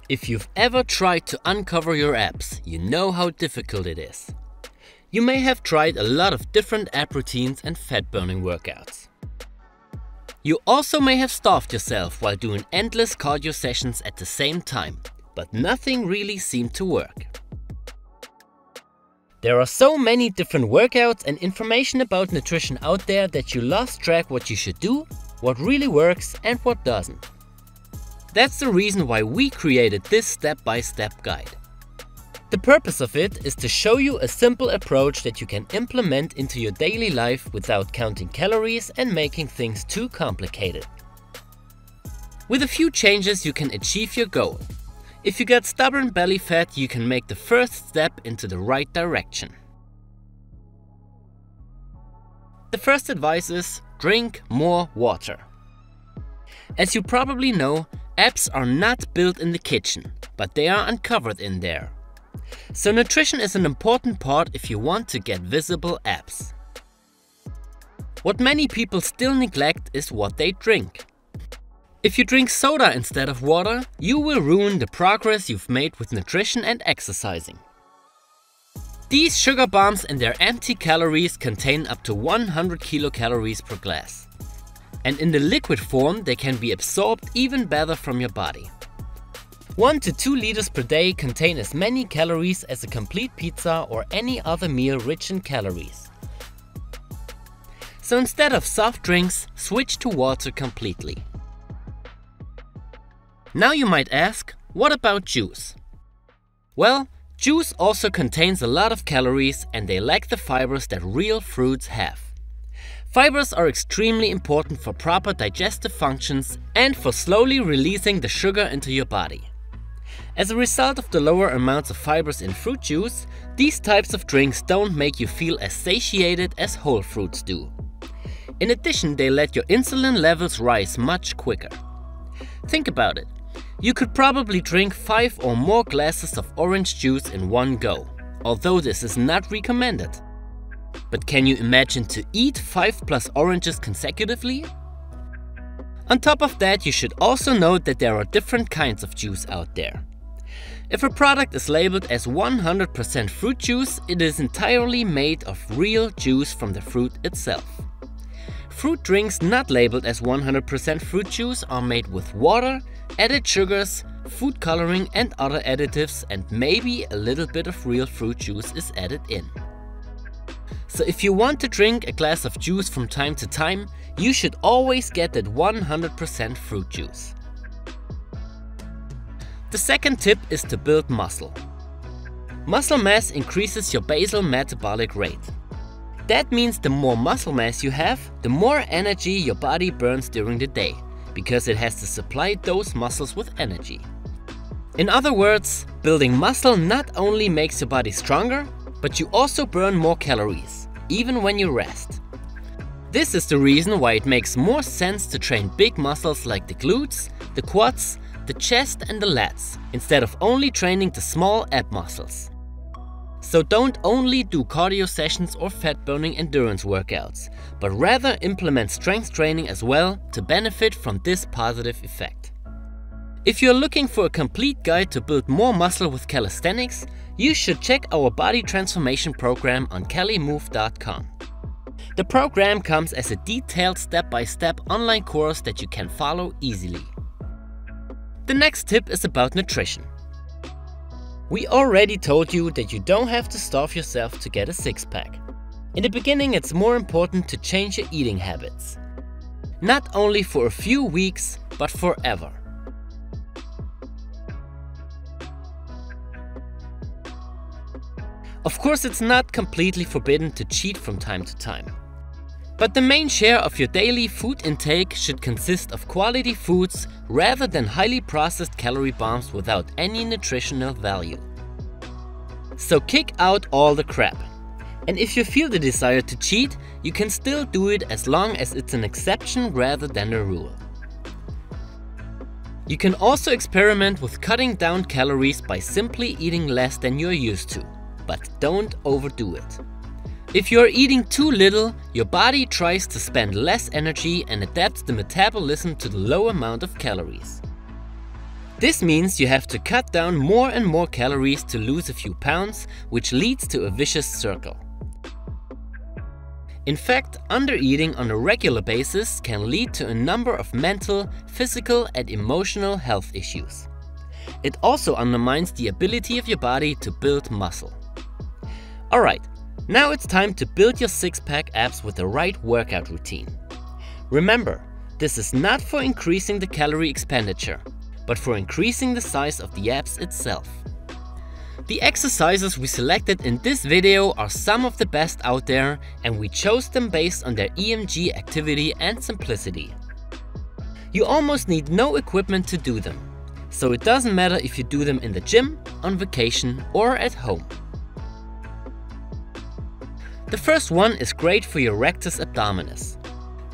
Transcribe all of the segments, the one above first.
If you've ever tried to uncover your abs, you know how difficult it is. You may have tried a lot of different ab routines and fat burning workouts. You also may have starved yourself while doing endless cardio sessions at the same time, but nothing really seemed to work. There are so many different workouts and information about nutrition out there that you lost track what you should do, what really works and what doesn't. That's the reason why we created this step-by-step guide. The purpose of it is to show you a simple approach that you can implement into your daily life without counting calories and making things too complicated. With a few changes you can achieve your goal. If you got stubborn belly fat, you can make the first step into the right direction. The first advice is drink more water. As you probably know, abs are not built in the kitchen, but they are uncovered in there. So nutrition is an important part if you want to get visible abs. What many people still neglect is what they drink. If you drink soda instead of water, you will ruin the progress you've made with nutrition and exercising. These sugar bombs and their empty calories contain up to 100 kilocalories per glass. And in the liquid form, they can be absorbed even better from your body. 1 to 2 liters per day contain as many calories as a complete pizza or any other meal rich in calories. So instead of soft drinks, switch to water completely. Now you might ask, what about juice? Well, juice also contains a lot of calories and they lack the fibers that real fruits have. Fibers are extremely important for proper digestive functions and for slowly releasing the sugar into your body. As a result of the lower amounts of fibers in fruit juice, these types of drinks don't make you feel as satiated as whole fruits do. In addition, they let your insulin levels rise much quicker. Think about it. You could probably drink 5 or more glasses of orange juice in one go, although this is not recommended. But can you imagine to eat 5+ oranges consecutively? On top of that, you should also note that there are different kinds of juice out there. If a product is labeled as 100% fruit juice, it is entirely made of real juice from the fruit itself. Fruit drinks not labeled as 100% fruit juice are made with water, added sugars, food coloring and other additives, and maybe a little bit of real fruit juice is added in. So if you want to drink a glass of juice from time to time, you should always get that 100% fruit juice. The second tip is to build muscle. Muscle mass increases your basal metabolic rate. That means the more muscle mass you have, the more energy your body burns during the day, because it has to supply those muscles with energy. In other words, building muscle not only makes your body stronger, but you also burn more calories, even when you rest. This is the reason why it makes more sense to train big muscles like the glutes, the quads, the chest and the lats, instead of only training the small ab muscles. So don't only do cardio sessions or fat burning endurance workouts, but rather implement strength training as well to benefit from this positive effect. If you're looking for a complete guide to build more muscle with calisthenics, you should check our body transformation program on calimove.com. The program comes as a detailed step-by-step online course that you can follow easily. The next tip is about nutrition. We already told you that you don't have to starve yourself to get a six-pack. In the beginning, it's more important to change your eating habits. Not only for a few weeks, but forever. Of course, it's not completely forbidden to cheat from time to time. But the main share of your daily food intake should consist of quality foods rather than highly processed calorie bombs without any nutritional value. So kick out all the crap. And if you feel the desire to cheat, you can still do it as long as it's an exception rather than a rule. You can also experiment with cutting down calories by simply eating less than you're used to, but don't overdo it. If you're eating too little, your body tries to spend less energy and adapts the metabolism to the low amount of calories. This means you have to cut down more and more calories to lose a few pounds, which leads to a vicious circle. In fact, undereating on a regular basis can lead to a number of mental, physical and emotional health issues. It also undermines the ability of your body to build muscle. Alright, now it's time to build your six-pack abs with the right workout routine. Remember, this is not for increasing the calorie expenditure, but for increasing the size of the abs itself. The exercises we selected in this video are some of the best out there, and we chose them based on their EMG activity and simplicity. You almost need no equipment to do them, so it doesn't matter if you do them in the gym, on vacation or at home. The first one is great for your rectus abdominis.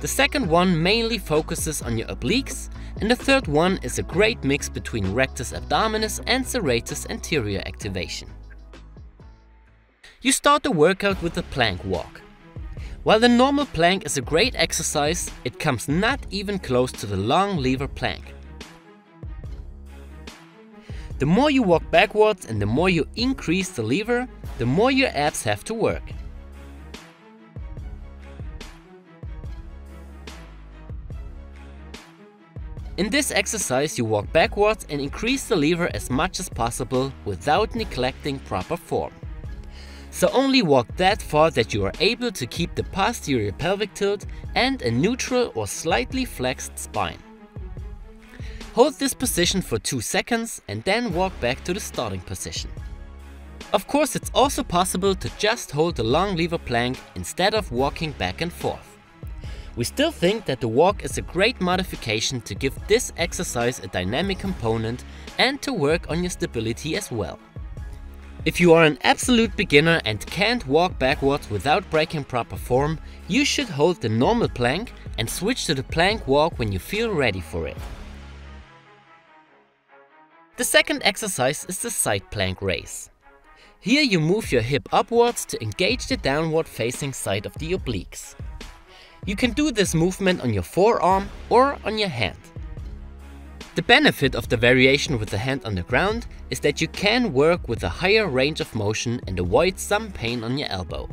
The second one mainly focuses on your obliques, and the third one is a great mix between rectus abdominis and serratus anterior activation. You start the workout with a plank walk. While the normal plank is a great exercise, it comes not even close to the long lever plank. The more you walk backwards and the more you increase the lever, the more your abs have to work. In this exercise you walk backwards and increase the lever as much as possible without neglecting proper form. So only walk that far that you are able to keep the posterior pelvic tilt and a neutral or slightly flexed spine. Hold this position for 2 seconds and then walk back to the starting position. Of course, it's also possible to just hold the long lever plank instead of walking back and forth. We still think that the walk is a great modification to give this exercise a dynamic component and to work on your stability as well. If you are an absolute beginner and can't walk backwards without breaking proper form, you should hold the normal plank and switch to the plank walk when you feel ready for it. The second exercise is the side plank raise. Here you move your hip upwards to engage the downward facing side of the obliques. You can do this movement on your forearm or on your hand. The benefit of the variation with the hand on the ground is that you can work with a higher range of motion and avoid some pain on your elbow.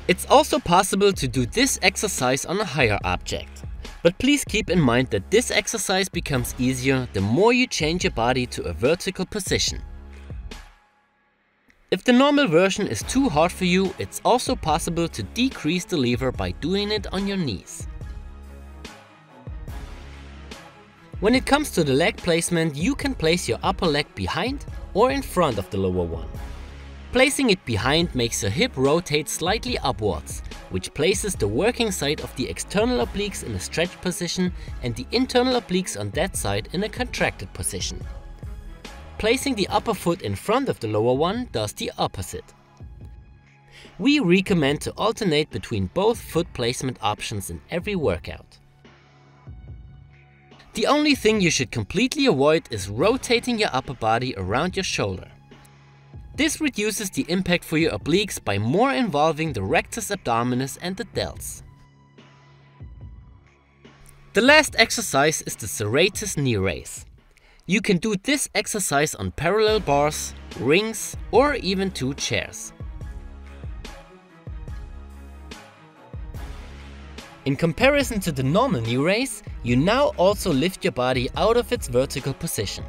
It's also possible to do this exercise on a higher object, but please keep in mind that this exercise becomes easier the more you change your body to a vertical position. If the normal version is too hard for you, it's also possible to decrease the lever by doing it on your knees. When it comes to the leg placement, you can place your upper leg behind or in front of the lower one. Placing it behind makes your hip rotate slightly upwards, which places the working side of the external obliques in a stretched position and the internal obliques on that side in a contracted position. Placing the upper foot in front of the lower one does the opposite. We recommend to alternate between both foot placement options in every workout. The only thing you should completely avoid is rotating your upper body around your shoulder. This reduces the impact for your obliques by more involving the rectus abdominis and the delts. The last exercise is the Serratus knee raise. You can do this exercise on parallel bars, rings or even 2 chairs. In comparison to the normal knee raise, you now also lift your body out of its vertical position.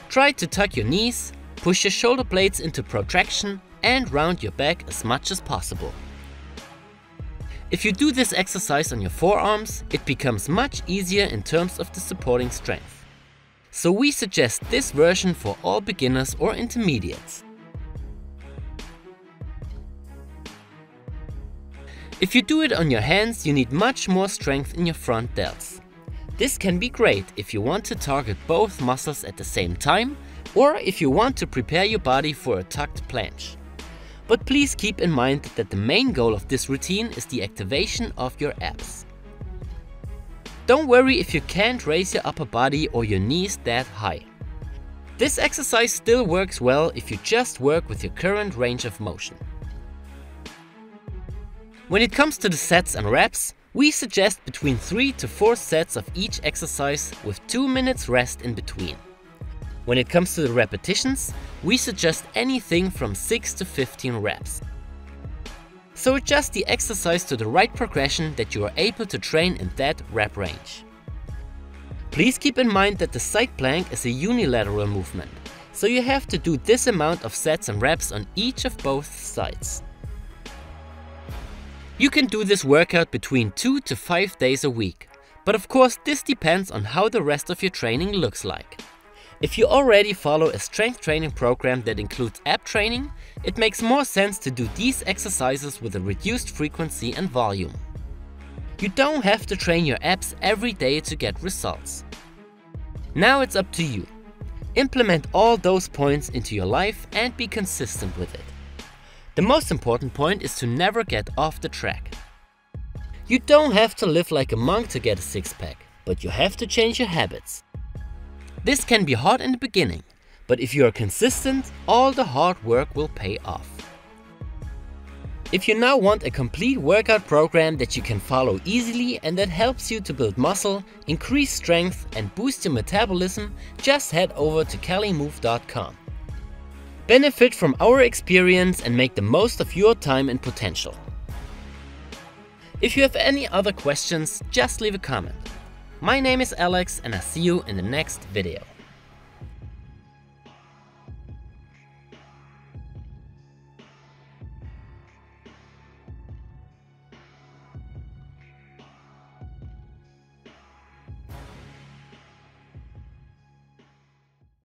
Try to tuck your knees, push your shoulder blades into protraction and round your back as much as possible. If you do this exercise on your forearms, it becomes much easier in terms of the supporting strength. So we suggest this version for all beginners or intermediates. If you do it on your hands, you need much more strength in your front delts. This can be great if you want to target both muscles at the same time or if you want to prepare your body for a tucked planche. But please keep in mind that the main goal of this routine is the activation of your abs. Don't worry if you can't raise your upper body or your knees that high. This exercise still works well if you just work with your current range of motion. When it comes to the sets and reps, We suggest between 3 to 4 sets of each exercise with 2 minutes rest in between. When it comes to the repetitions, we suggest anything from 6 to 15 reps. So adjust the exercise to the right progression that you are able to train in that rep range. Please keep in mind that the side plank is a unilateral movement, so you have to do this amount of sets and reps on each of both sides. You can do this workout between 2 to 5 days a week, but of course this depends on how the rest of your training looks like. If you already follow a strength training program that includes ab training, it makes more sense to do these exercises with a reduced frequency and volume. You don't have to train your abs every day to get results. Now it's up to you. Implement all those points into your life and be consistent with it. The most important point is to never get off the track. You don't have to live like a monk to get a six-pack, but you have to change your habits. This can be hard in the beginning, but if you are consistent, all the hard work will pay off. If you now want a complete workout program that you can follow easily and that helps you to build muscle, increase strength and boost your metabolism, just head over to calimove.com. Benefit from our experience and make the most of your time and potential. If you have any other questions, just leave a comment. My name is Alex and I'll see you in the next video.